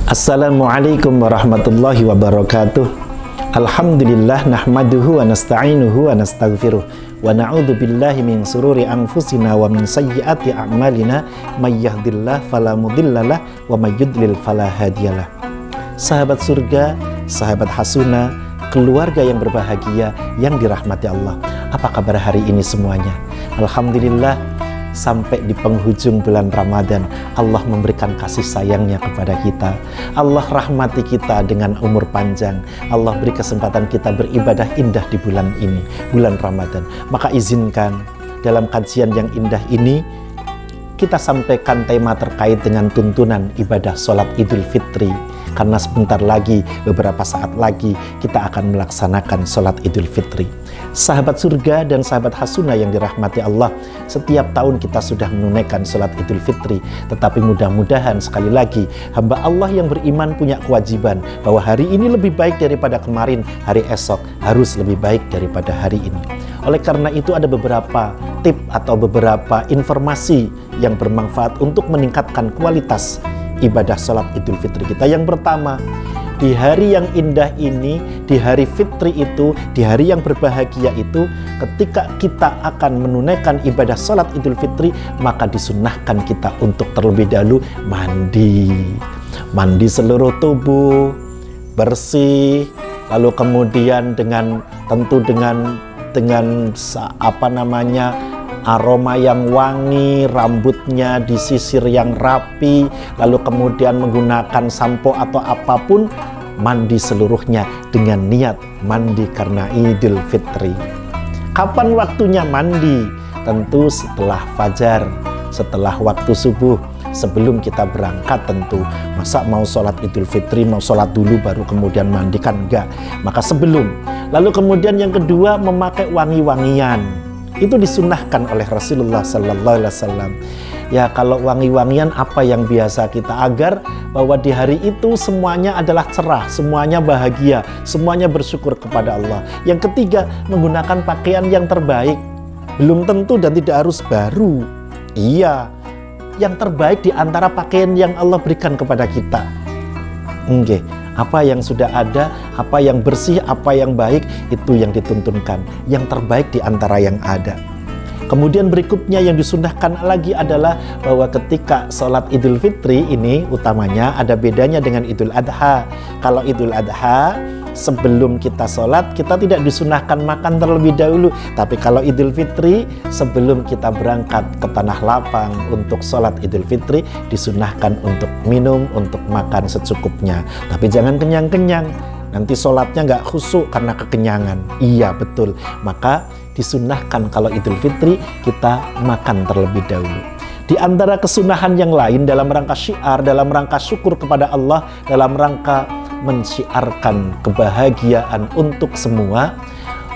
Assalamualaikum warahmatullahi wabarakatuh. Alhamdulillah nahmaduhu wa nasta'inuhu wa nastaghfiruh wa na'udzu billahi min sururi anfusina wa min sayyiati a'malina may yahdihillahu fala mudhillalah wa may yudlil fala hadiyalah. Sahabat surga, sahabat hasuna, keluarga yang berbahagia yang dirahmati Allah. Apa kabar hari ini semuanya? Alhamdulillah, sampai di penghujung bulan Ramadan, Allah memberikan kasih sayangnya kepada kita. Allah rahmati kita dengan umur panjang. Allah beri kesempatan kita beribadah indah di bulan ini, bulan Ramadan. Maka izinkan dalam kajian yang indah ini kita sampaikan tema terkait dengan tuntunan ibadah sholat Idul Fitri. Karena sebentar lagi, beberapa saat lagi kita akan melaksanakan sholat Idul Fitri. Sahabat surga dan sahabat hasuna yang dirahmati Allah, setiap tahun kita sudah menunaikan sholat Idul Fitri. Tetapi mudah-mudahan sekali lagi, hamba Allah yang beriman punya kewajiban bahwa hari ini lebih baik daripada kemarin, hari esok harus lebih baik daripada hari ini. Oleh karena itu ada beberapa tip atau beberapa informasi yang bermanfaat untuk meningkatkan kualitas ibadah sholat Idul Fitri kita. Yang pertama, di hari yang indah ini, di hari fitri itu, di hari yang berbahagia itu, ketika kita akan menunaikan ibadah sholat Idul Fitri, maka disunahkan kita untuk terlebih dahulu mandi seluruh tubuh, bersih, lalu kemudian dengan aroma yang wangi, rambutnya disisir yang rapi, lalu kemudian menggunakan sampo atau apapun, mandi seluruhnya dengan niat mandi karena Idul Fitri. Kapan waktunya mandi? Tentu setelah fajar, setelah waktu subuh, sebelum kita berangkat tentu. Masa mau sholat Idul Fitri, mau sholat dulu baru kemudian mandi, kan enggak. Maka sebelum. Lalu kemudian yang kedua, memakai wangi-wangian. Itu disunahkan oleh Rasulullah Sallallahu Alaihi Wasallam. Ya, kalau wangi-wangian apa yang biasa kita, agar bahwa di hari itu semuanya adalah cerah, semuanya bahagia, semuanya bersyukur kepada Allah. Yang ketiga, menggunakan pakaian yang terbaik. Belum tentu dan tidak harus baru. Iya, yang terbaik di antara pakaian yang Allah berikan kepada kita. Oke. Apa yang sudah ada, apa yang bersih, apa yang baik, itu yang dituntunkan. Yang terbaik di antara yang ada. Kemudian berikutnya yang disunahkan lagi adalah bahwa ketika sholat Idul Fitri ini utamanya ada bedanya dengan Idul Adha. Kalau Idul Adha, sebelum kita sholat, kita tidak disunahkan makan terlebih dahulu. Tapi kalau Idul Fitri, sebelum kita berangkat ke tanah lapang untuk sholat Idul Fitri, disunahkan untuk minum, untuk makan secukupnya. Tapi jangan kenyang-kenyang. Nanti sholatnya nggak khusyuk karena kekenyangan. Iya, betul. Maka disunahkan kalau Idul Fitri, kita makan terlebih dahulu. Di antara kesunahan yang lain dalam rangka syiar, dalam rangka syukur kepada Allah, dalam rangka mensyiarkan kebahagiaan untuk semua,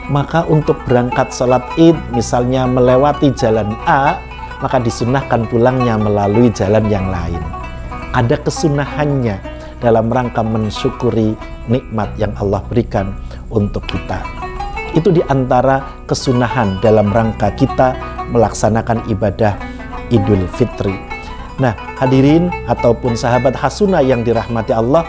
maka untuk berangkat sholat id misalnya melewati jalan A, maka disunahkan pulangnya melalui jalan yang lain. Ada kesunahannya dalam rangka mensyukuri nikmat yang Allah berikan untuk kita. Itu di antara kesunahan dalam rangka kita melaksanakan ibadah Idul Fitri. Nah, hadirin ataupun sahabat hasuna yang dirahmati Allah,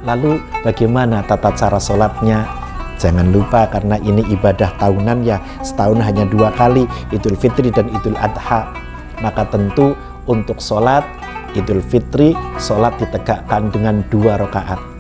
lalu bagaimana tata cara sholatnya? Jangan lupa karena ini ibadah tahunan ya, setahun hanya 2 kali, Idul Fitri dan Idul Adha. Maka tentu untuk sholat Idul Fitri, sholat ditegakkan dengan 2 rakaat.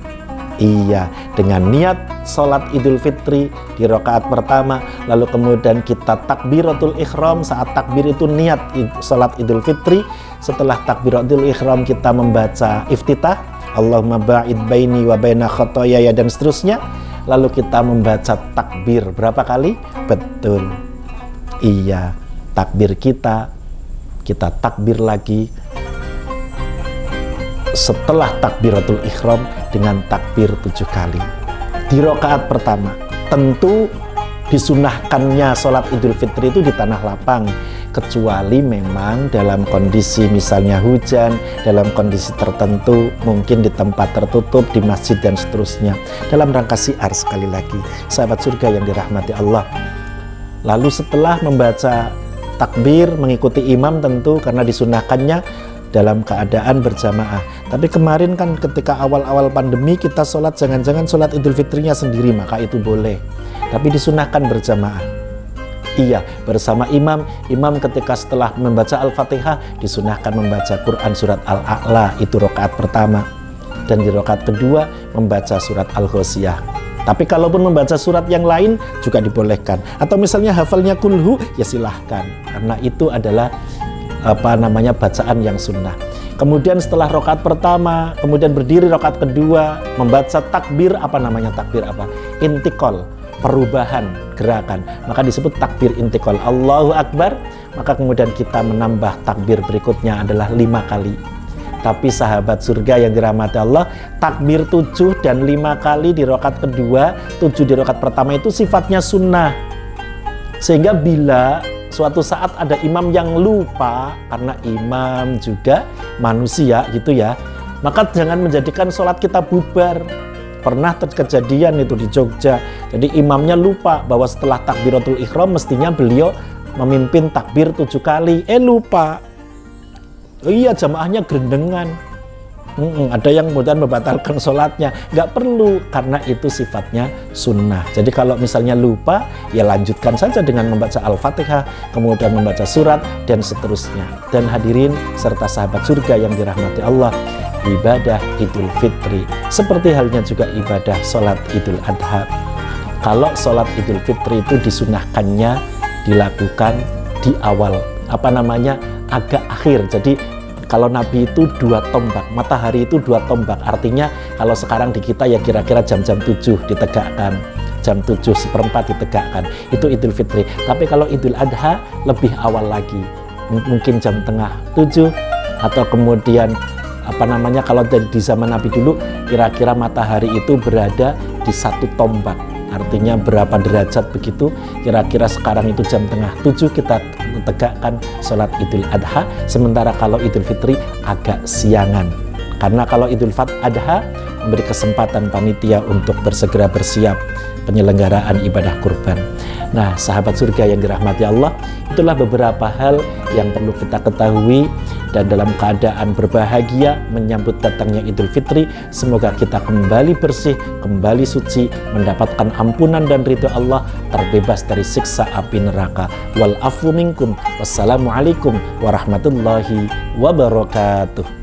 Iya, dengan niat sholat Idul Fitri di rakaat pertama, lalu kemudian kita takbiratul ihram. Saat takbir itu niat sholat Idul Fitri. Setelah takbiratul ihram kita membaca iftitah, Allahumma ba'id baini wa baina khotoyaya, dan seterusnya. Lalu kita membaca takbir berapa kali? Betul. Iya, takbir kita takbir lagi setelah takbiratul ihram dengan takbir 7 kali. Di rakaat pertama, tentu disunahkannya sholat Idul Fitri itu di tanah lapang, kecuali memang dalam kondisi misalnya hujan, dalam kondisi tertentu, mungkin di tempat tertutup, di masjid dan seterusnya. Dalam rangka syiar sekali lagi, sahabat surga yang dirahmati Allah. Lalu setelah membaca takbir, mengikuti imam tentu karena disunahkannya, dalam keadaan berjamaah. Tapi kemarin kan ketika awal-awal pandemi kita sholat, jangan-jangan sholat Idul Fitrinya sendiri, maka itu boleh. Tapi disunahkan berjamaah. Iya, bersama imam. Imam ketika setelah membaca Al-Fatihah disunahkan membaca Quran surat Al-A'la, itu rakaat pertama. Dan di rakaat kedua membaca surat Al-Ghasyiyah. Tapi kalaupun membaca surat yang lain juga dibolehkan. Atau misalnya hafalnya kulhu, ya silahkan. Karena itu adalah bacaan yang sunnah. Kemudian setelah rakaat pertama, kemudian berdiri rakaat kedua, membaca takbir, takbir apa? Intikal, perubahan gerakan, maka disebut takbir intikal, Allahu Akbar. Maka kemudian kita menambah takbir berikutnya adalah 5 kali. Tapi sahabat surga yang dirahmati Allah, takbir 7 dan 5 kali di rakaat kedua, 7 di rakaat pertama itu sifatnya sunnah. Sehingga bila suatu saat ada imam yang lupa, karena imam juga manusia gitu ya, maka jangan menjadikan sholat kita bubar. Pernah kejadian itu di Jogja, jadi imamnya lupa bahwa setelah takbiratul ihram mestinya beliau memimpin takbir 7 kali, lupa. Iya, jamaahnya gerendengan. Ada yang kemudian membatalkan sholatnya. Nggak perlu, karena itu sifatnya sunnah. Jadi kalau misalnya lupa, ya lanjutkan saja dengan membaca Al-Fatihah, kemudian membaca surat, dan seterusnya. Dan hadirin serta sahabat surga yang dirahmati Allah, ibadah Idul Fitri seperti halnya juga ibadah sholat Idul Adha. Kalau sholat Idul Fitri itu disunahkannya dilakukan di awal, agak akhir. Jadi kalau Nabi itu 2 tombak, matahari itu 2 tombak. Artinya kalau sekarang di kita ya kira-kira jam-jam 7 ditegakkan, jam 7:04 ditegakkan. Itu Idul Fitri. Tapi kalau Idul Adha lebih awal lagi, mungkin jam tengah 7, atau kemudian kalau di zaman Nabi dulu kira-kira matahari itu berada di 1 tombak. Artinya berapa derajat begitu, kira-kira sekarang itu jam tengah 7 kita tegakkan sholat Idul Adha. Sementara kalau Idul Fitri agak siangan, karena kalau Idul Adha memberi kesempatan panitia untuk bersegera bersiap penyelenggaraan ibadah kurban. Nah, sahabat surga yang dirahmati Allah, itulah beberapa hal yang perlu kita ketahui. Dan dalam keadaan berbahagia menyambut datangnya Idul Fitri, semoga kita kembali bersih, kembali suci, mendapatkan ampunan dan ridho Allah, terbebas dari siksa api neraka. Wal afu minkum. Wassalamualaikum warahmatullahi wabarakatuh.